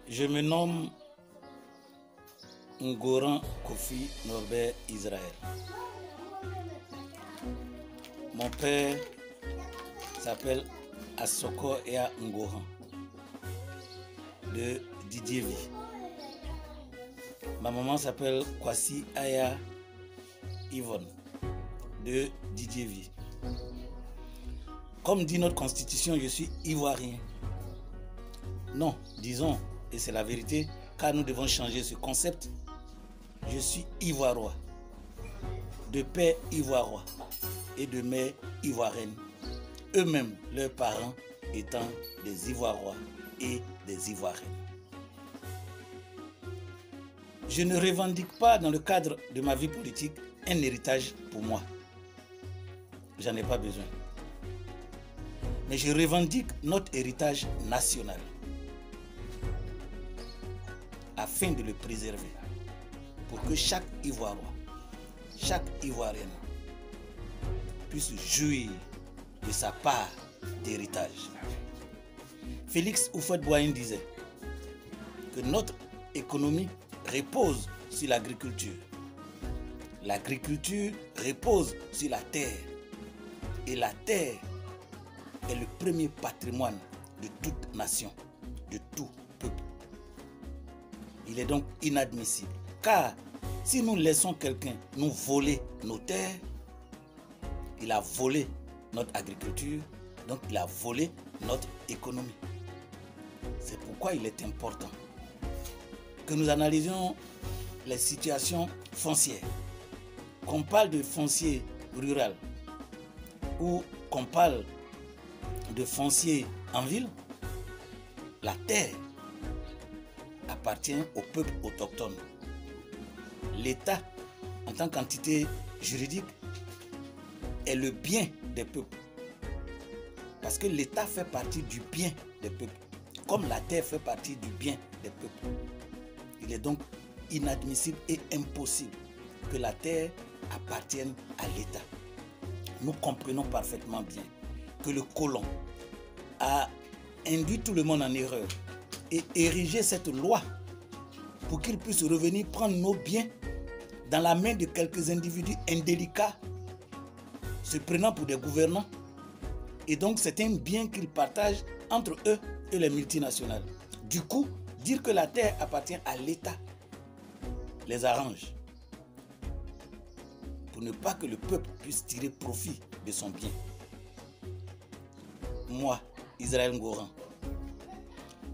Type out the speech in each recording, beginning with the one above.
Je me nomme Ngoran Kofi Norbert Israël. Mon père s'appelle Assoko Ea Ngoran de Didier V. Ma maman s'appelle Kwasi Aya Yvonne de Didier V. Comme dit notre constitution, je suis ivoirien. Non, disons, et c'est la vérité, car nous devons changer ce concept. Je suis ivoirois, de père ivoirois et de mère ivoirienne, eux-mêmes, leurs parents étant des Ivoirois et des Ivoiriennes. Je ne revendique pas dans le cadre de ma vie politique un héritage pour moi. J'en ai pas besoin. Mais je revendique notre héritage national afin de le préserver pour que chaque Ivoirois, chaque Ivoirienne puisse jouir de sa part d'héritage. Félix Houphouët-Boigny disait que notre économie repose sur l'agriculture. L'agriculture repose sur la terre. Et la terre est le premier patrimoine de toute nation, de tout peuple. Il est donc inadmissible. Car si nous laissons quelqu'un nous voler nos terres, il a volé notre agriculture, donc il a volé notre économie. C'est pourquoi il est important que nous analysions les situations foncières. Qu'on parle de foncier rural ou qu'on parle de foncier en ville, la terre appartient au peuple autochtone. L'État, en tant qu'entité juridique, est le bien des peuples. Parce que l'État fait partie du bien des peuples, comme la terre fait partie du bien des peuples. Il est donc inadmissible et impossible que la terre appartienne à l'État. Nous comprenons parfaitement bien que le colon a induit tout le monde en erreur et érigé cette loi pour qu'il puisse revenir prendre nos biens dans la main de quelques individus indélicats se prenant pour des gouvernants. Et donc c'est un bien qu'ils partagent entre eux et les multinationales. Du coup, dire que la terre appartient à l'État les arrange pour ne pas que le peuple puisse tirer profit de son bien. Moi, Israël Ngoran,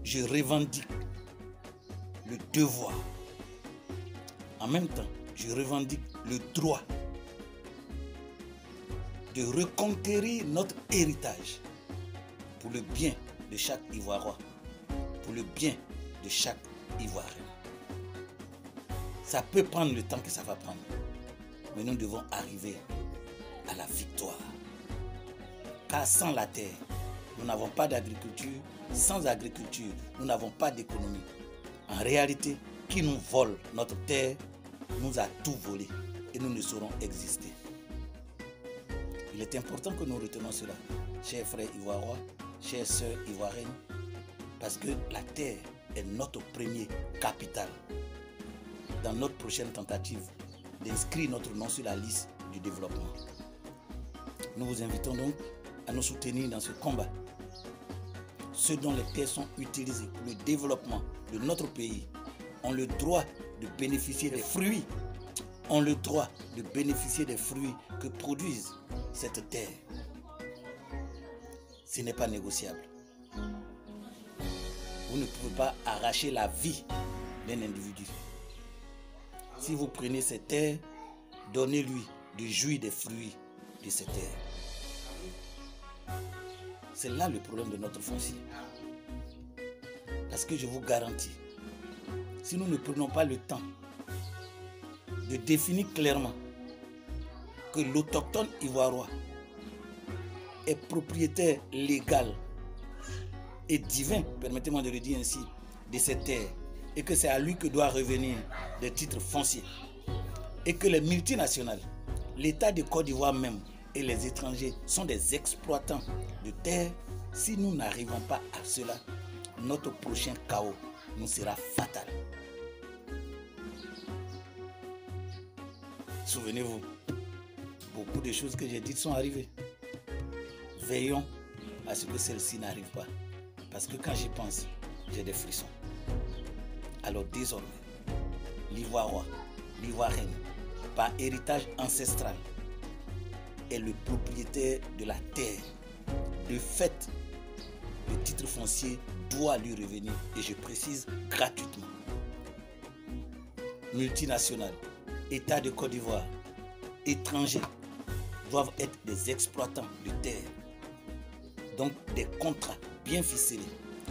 je revendique le devoir. En même temps, je revendique le droit de reconquérir notre héritage pour le bien de chaque Ivoirois, pour le bien de chaque Ivoirienne. Ça peut prendre le temps que ça va prendre, mais nous devons arriver à la victoire. Car sans la terre, nous n'avons pas d'agriculture. Sans agriculture, nous n'avons pas d'économie. En réalité, qui nous vole notre terre nous a tout volé et nous ne saurons exister. Il est important que nous retenions cela, chers frères ivoirois, chères sœurs ivoiriennes, parce que la terre est notre premier capital dans notre prochaine tentative d'inscrire notre nom sur la liste du développement. Nous vous invitons donc à nous soutenir dans ce combat. Ceux dont les terres sont utilisées pour le développement de notre pays ont le droit de bénéficier des fruits, ont le droit de bénéficier des fruits que produisent cette terre. Ce n'est pas négociable. Vous ne pouvez pas arracher la vie d'un individu. Si vous prenez cette terre, donnez-lui de jouir des fruits de cette terre. C'est là le problème de notre foncier. Parce que je vous garantis, si nous ne prenons pas le temps de définir clairement que l'autochtone ivoirois est propriétaire légal et divin, permettez-moi de le dire ainsi, de cette terre, et que c'est à lui que doit revenir des titres fonciers, et que les multinationales, l'État de Côte d'Ivoire même et les étrangers sont des exploitants de terre, si nous n'arrivons pas à cela, notre prochain chaos nous sera fatale. Souvenez-vous, beaucoup de choses que j'ai dites sont arrivées. Veillons à ce que celle-ci n'arrive pas. Parce que quand j'y pense, j'ai des frissons. Alors désormais, l'Ivoirois, l'Ivoirienne, par héritage ancestral, est le propriétaire de la terre. De fait, le titre foncier doit lui revenir, et je précise gratuitement. Multinationales, État de Côte d'Ivoire, étrangers doivent être des exploitants de terre. Donc des contrats bien ficelés,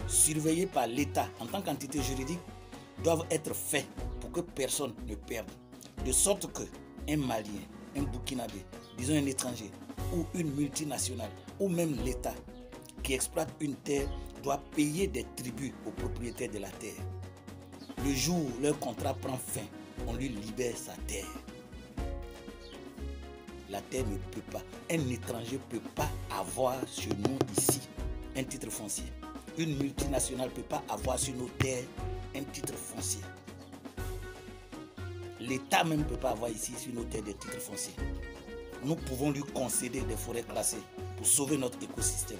surveillés par l'État en tant qu'entité juridique, doivent être faits pour que personne ne perde. De sorte que un Malien, un Burkinabé, disons un étranger, ou une multinationale, ou même l'État qui exploite une terre doit payer des tributs aux propriétaires de la terre. Le jour où leur contrat prend fin, on lui libère sa terre. La terre ne peut pas, un étranger ne peut pas avoir sur nous ici un titre foncier. Une multinationale ne peut pas avoir sur nos terres un titre foncier. L'État même ne peut pas avoir ici sur nos terres des titres fonciers. Nous pouvons lui concéder des forêts classées pour sauver notre écosystème.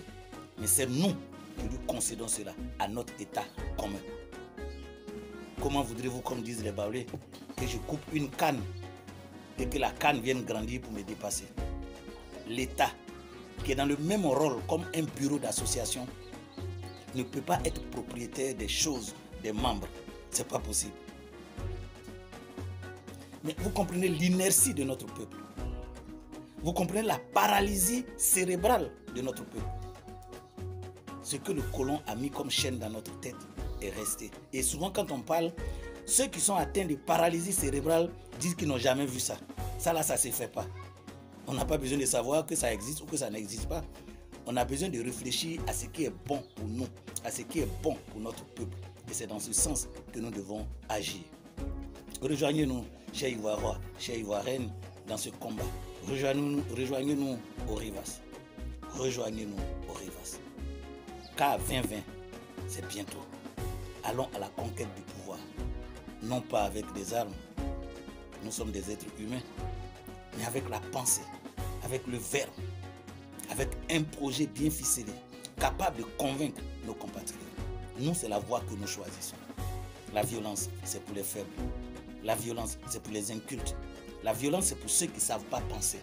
Mais c'est nous qui lui concédons cela à notre État commun. Comment voudrez-vous, comme disent les Baoulés, que je coupe une canne et que la canne vienne grandir pour me dépasser? L'État, qui est dans le même rôle comme un bureau d'association, ne peut pas être propriétaire des choses des membres. C'est pas possible. Mais vous comprenez l'inertie de notre peuple. Vous comprenez la paralysie cérébrale de notre peuple. Ce que le colon a mis comme chaîne dans notre tête est resté. Et souvent quand on parle, ceux qui sont atteints de paralysie cérébrale disent qu'ils n'ont jamais vu ça. Ça là, ça ne se fait pas. On n'a pas besoin de savoir que ça existe ou que ça n'existe pas. On a besoin de réfléchir à ce qui est bon pour nous, à ce qui est bon pour notre peuple. Et c'est dans ce sens que nous devons agir. Rejoignez-nous, chers Ivoiriens, chers Ivoiriennes, dans ce combat. Rejoignez-nous au Rivas. Rejoignez-nous au Rivas. Car 2020, c'est bientôt. Allons à la conquête du pouvoir. Non pas avec des armes. Nous sommes des êtres humains. Mais avec la pensée, avec le verbe, avec un projet bien ficelé, capable de convaincre nos compatriotes. Nous, c'est la voie que nous choisissons. La violence, c'est pour les faibles. La violence, c'est pour les incultes. La violence, c'est pour ceux qui ne savent pas penser.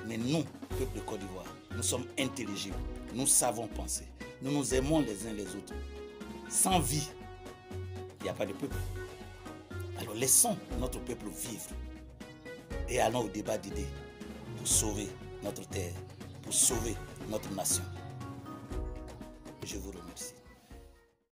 Mais nous, peuple de Côte d'Ivoire, nous sommes intelligibles. Nous savons penser. Nous nous aimons les uns les autres. Sans vie, il n'y a pas de peuple. Alors laissons notre peuple vivre. Et allons au débat d'idées pour sauver notre terre, pour sauver notre nation. Je vous remercie.